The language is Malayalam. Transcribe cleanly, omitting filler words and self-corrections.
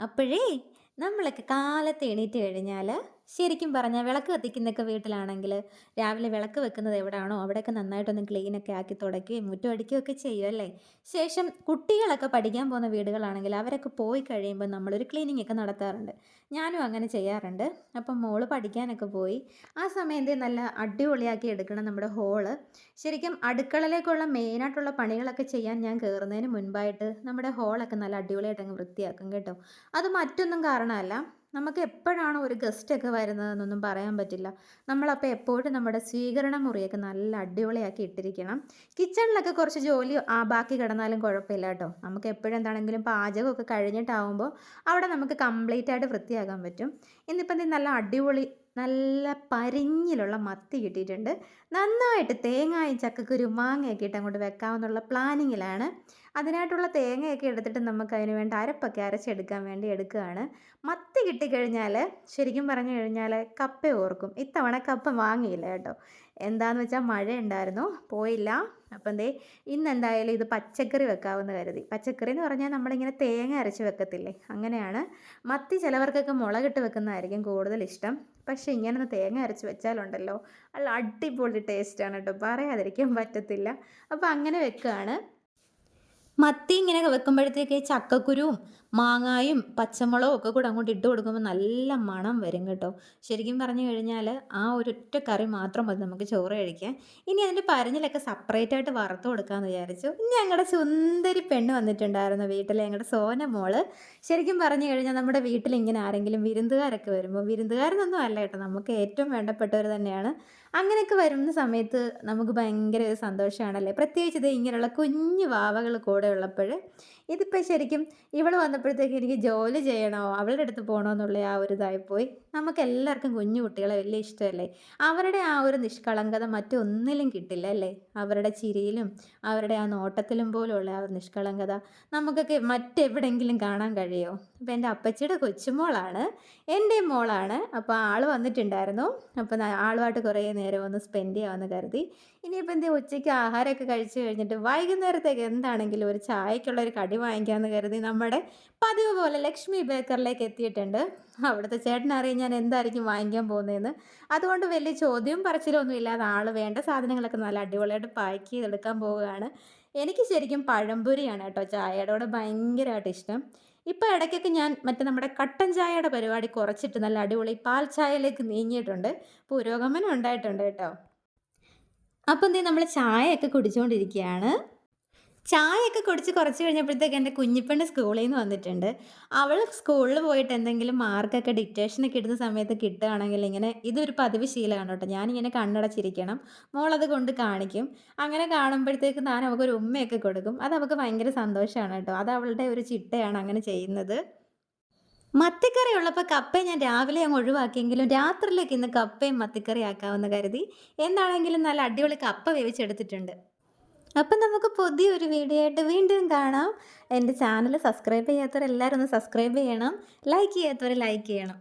അപ്പോഴേ നമ്മളൊക്കെ കാലത്ത് എണീറ്റ് കഴിഞ്ഞാൽ ശരിക്കും പറഞ്ഞാൽ വിളക്ക് കത്തിക്കുന്നൊക്കെ വീട്ടിലാണെങ്കിൽ രാവിലെ വിളക്ക് വെക്കുന്നത് എവിടെയാണോ അവിടെയൊക്കെ നന്നായിട്ടൊന്ന് ക്ലീനൊക്കെ ആക്കി തുടയ്ക്കുകയും മുറ്റം അടിക്കുകയൊക്കെ ചെയ്യും അല്ലേ. ശേഷം കുട്ടികളൊക്കെ പഠിക്കാൻ പോകുന്ന വീടുകളാണെങ്കിൽ അവരൊക്കെ പോയി കഴിയുമ്പോൾ നമ്മളൊരു ക്ലീനിങ് ഒക്കെ നടത്താറുണ്ട്. ഞാനും അങ്ങനെ ചെയ്യാറുണ്ട്. അപ്പം മോള് പഠിക്കാനൊക്കെ പോയി ആ സമയത്ത് നല്ല അടിപൊളിയാക്കി എടുക്കണം നമ്മുടെ ഹോള്. ശരിക്കും അടുക്കളയിലേക്കുള്ള മെയിനായിട്ടുള്ള പണികളൊക്കെ ചെയ്യാൻ ഞാൻ കയറുന്നതിന് മുൻപായിട്ട് നമ്മുടെ ഹോളൊക്കെ നല്ല അടിപൊളിയായിട്ട് അങ്ങ് വൃത്തിയാക്കും കേട്ടോ. അത് മറ്റൊന്നും കാരണമല്ല. നമുക്ക് എപ്പോഴാണോ ഒരു ഗസ്റ്റൊക്കെ വരുന്നതെന്നൊന്നും പറയാൻ പറ്റില്ല. നമ്മളപ്പോൾ എപ്പോഴും നമ്മുടെ സ്വീകരണ മുറിയൊക്കെ നല്ല അടിപൊളിയാക്കി ഇട്ടിരിക്കണം. കിച്ചണിലൊക്കെ കുറച്ച് ജോലി ബാക്കി കിടന്നാലും കുഴപ്പമില്ല കേട്ടോ. നമുക്ക് എപ്പോഴും എന്താണെങ്കിലും പാചകമൊക്കെ കഴിഞ്ഞിട്ടാവുമ്പോൾ അവിടെ നമുക്ക് കംപ്ലീറ്റ് ആയിട്ട് വൃത്തിയാക്കാൻ പറ്റും. ഇന്നിപ്പം ദേ നല്ല അടിപൊളി നല്ല പരിഞ്ഞിലുള്ള മത്തി കിട്ടിയിട്ടുണ്ട്. നന്നായിട്ട് തേങ്ങായും ചക്കക്കുരു മാങ്ങയൊക്കെ ഇട്ട് അങ്ങോട്ട് വെക്കാമെന്നുള്ള പ്ലാനിങ്ങിലാണ്. അതിനായിട്ടുള്ള തേങ്ങയൊക്കെ എടുത്തിട്ട് നമുക്ക് അതിന് വേണ്ട അരപ്പൊക്കെ അരച്ചെടുക്കാൻ വേണ്ടി എടുക്കുകയാണ്. മത്തി കിട്ടിക്കഴിഞ്ഞാൽ ശരിക്കും പറഞ്ഞു കഴിഞ്ഞാൽ കപ്പ ഓർക്കും. ഇത്തവണ കപ്പ വാങ്ങിയില്ല കേട്ടോ. എന്താണെന്ന് വെച്ചാൽ മഴയുണ്ടായിരുന്നു, പോയില്ല. അപ്പം ദേ ഇന്നെന്തായാലും ഇത് പച്ചക്കറി വെക്കാമെന്ന് കരുതി. പച്ചക്കറി എന്ന് പറഞ്ഞാൽ നമ്മളിങ്ങനെ തേങ്ങ അരച്ച് വെക്കത്തില്ലേ, അങ്ങനെയാണ്. മത്തി ചിലവർക്കൊക്കെ മുളകിട്ട് വെക്കുന്നതായിരിക്കും കൂടുതൽ ഇഷ്ടം. പക്ഷേ ഇങ്ങനെ തേങ്ങ അരച്ച് വെച്ചാലുണ്ടല്ലോ നല്ല അടിപൊളി ടേസ്റ്റാണ് കേട്ടോ, പറയാതിരിക്കാൻ പറ്റത്തില്ല. അപ്പോൾ അങ്ങനെ വെക്കുകയാണ്. മത്തി ഇങ്ങനെ വെക്കുമ്പോഴത്തേക്ക് ചക്കക്കുരുവും മാങ്ങായും പച്ചമുളകും ഒക്കെ കൂടെ അങ്ങോട്ട് ഇട്ട് കൊടുക്കുമ്പോൾ നല്ല മണം വരും കേട്ടോ. ശരിക്കും പറഞ്ഞു കഴിഞ്ഞാൽ ആ ഒരൊറ്റ കറി മാത്രം മതി നമുക്ക് ചോറ് കഴിക്കാൻ. ഇനി അതിൻ്റെ പരഞ്ഞിലൊക്കെ സെപ്പറേറ്റ് ആയിട്ട് വറുത്ത് കൊടുക്കാമെന്ന് വിചാരിച്ചു. ഇനി ഞങ്ങളുടെ സുന്ദരി പെണ്ണ് വന്നിട്ടുണ്ടായിരുന്നു വീട്ടിൽ, ഞങ്ങളുടെ സോന മോള്. ശരിക്കും പറഞ്ഞു കഴിഞ്ഞാൽ നമ്മുടെ വീട്ടിൽ ഇങ്ങനെ ആരെങ്കിലും വിരുന്നുകാരൊക്കെ വരുമ്പോൾ, വിരുന്നുകാരെന്നൊന്നും അല്ല കേട്ടോ, നമുക്ക് ഏറ്റവും വേണ്ടപ്പെട്ടവർ തന്നെയാണ്. അങ്ങനെയൊക്കെ വരുന്ന സമയത്ത് നമുക്ക് ഭയങ്കര ഒരു സന്തോഷമാണല്ലേ. പ്രത്യേകിച്ച് ഇത് ഇങ്ങനെയുള്ള കുഞ്ഞു വാവകൾ കൂടെ ഉള്ളപ്പോൾ. ഇതിപ്പോൾ ശരിക്കും ഇവൾ വന്നപ്പോഴത്തേക്ക് എനിക്ക് ജോലി ചെയ്യണോ അവളുടെ അടുത്ത് പോകണോ എന്നുള്ള ആ ഒരു ഇതായിപ്പോയി. നമുക്കെല്ലാവർക്കും കുഞ്ഞു കുട്ടികളെ വലിയ ഇഷ്ടമല്ലേ. അവരുടെ ആ ഒരു നിഷ്കളങ്കത മറ്റൊന്നിലും കിട്ടില്ല അല്ലേ. അവരുടെ ചിരിയിലും അവരുടെ ആ നോട്ടത്തിലും പോലുള്ള ആ ഒരു നിഷ്കളങ്കത നമുക്കൊക്കെ മറ്റെവിടെയെങ്കിലും കാണാൻ കഴിയുമോ. അപ്പോൾ എൻ്റെ അപ്പച്ചിയുടെ കൊച്ചുമോളാണ്, എൻ്റെ മോളാണ്. അപ്പോൾ ആൾ വന്നിട്ടുണ്ടായിരുന്നു. അപ്പോൾ ആളുമായിട്ട് കുറേ നേരം ഒന്ന് സ്പെൻഡ് ചെയ്യാമെന്ന് കരുതി. ഇനിയിപ്പോൾ എന്തേ ഉച്ചയ്ക്ക് ആഹാരമൊക്കെ കഴിച്ച് കഴിഞ്ഞിട്ട് വൈകുന്നേരത്തേക്ക് എന്താണെങ്കിലും ഒരു ചായക്കുള്ളൊരു കടി വാങ്ങിക്കാമെന്ന് കരുതി നമ്മുടെ പതിവ് പോലെ ലക്ഷ്മി ബേക്കറിലേക്ക് എത്തിയിട്ടുണ്ട്. അവിടുത്തെ ചേട്ടനറിയാം ഞാൻ എന്തായിരിക്കും വാങ്ങിക്കാൻ പോകുന്നതെന്ന്. അതുകൊണ്ട് വലിയ ചോദ്യവും പറച്ചിലൊന്നും ഇല്ലാതെ ആൾ വേണ്ട സാധനങ്ങളൊക്കെ നല്ല അടിപൊളിയായിട്ട് പാക്ക് ചെയ്തെടുക്കാൻ പോവുകയാണ്. എനിക്ക് ശരിക്കും പഴംപൊരിയാണ് കേട്ടോ ചായയുടെ കൂടെ ഭയങ്കരമായിട്ട് ഇഷ്ടം. ഇപ്പോൾ ഇടയ്ക്കൊക്കെ ഞാൻ മറ്റേ നമ്മുടെ കട്ടൻ ചായയുടെ പരിപാടി കുറച്ചിട്ട് നല്ല അടിപൊളി പാൽ ചായയിലേക്ക് നീങ്ങിയിട്ടുണ്ട്. പുരോഗമനം ഉണ്ടായിട്ടുണ്ട് കേട്ടോ. അപ്പം എന്തേ നമ്മൾ ചായയൊക്കെ കുടിച്ചുകൊണ്ടിരിക്കുകയാണ്. ചായയൊക്കെ കുടിച്ച് കുറച്ച് കഴിഞ്ഞപ്പോഴത്തേക്ക് എൻ്റെ കുഞ്ഞിപ്പെണ്ണ് സ്കൂളിൽ നിന്ന് വന്നിട്ടുണ്ട്. അവൾ സ്കൂളിൽ പോയിട്ട് എന്തെങ്കിലും മാർക്കൊക്കെ ഡിക്റ്റേഷനൊക്കെ ഇടുന്ന സമയത്ത് കിട്ടുകയാണെങ്കിൽ ഇങ്ങനെ ഇതൊരു പതിവ് ശീലമാണ് കേട്ടോ. ഞാനിങ്ങനെ കണ്ണടച്ചിരിക്കണം, മോളത് കൊണ്ട് കാണിക്കും. അങ്ങനെ കാണുമ്പോഴത്തേക്ക് ഞാൻ അവൾക്കൊരു ഉമ്മയൊക്കെ കൊടുക്കും. അത് അവൾക്ക് ഭയങ്കര സന്തോഷമാണ് കേട്ടോ. അത് അവളുടെ ഒരു ചിട്ടയാണ് അങ്ങനെ ചെയ്യുന്നത്. മത്തിക്കറി ഉള്ളപ്പോൾ കപ്പ ഞാൻ രാവിലെ അങ്ങ് ഒഴിവാക്കിയെങ്കിലും രാത്രിയിലേക്ക് ഇന്ന് കപ്പയും മത്തിക്കറി ആക്കാമെന്ന് കരുതി. എന്താണെങ്കിലും നല്ല അടിപൊളി കപ്പ വേവിച്ചെടുത്തിട്ടുണ്ട്. അപ്പം നമുക്ക് പുതിയൊരു വീഡിയോ ആയിട്ട് വീണ്ടും കാണാം. എൻ്റെ ചാനൽ സബ്സ്ക്രൈബ് ചെയ്യാത്തവരെല്ലാവരും ഒന്ന് സബ്സ്ക്രൈബ് ചെയ്യണം, ലൈക്ക് ചെയ്യാത്തവർ ലൈക്ക് ചെയ്യണം.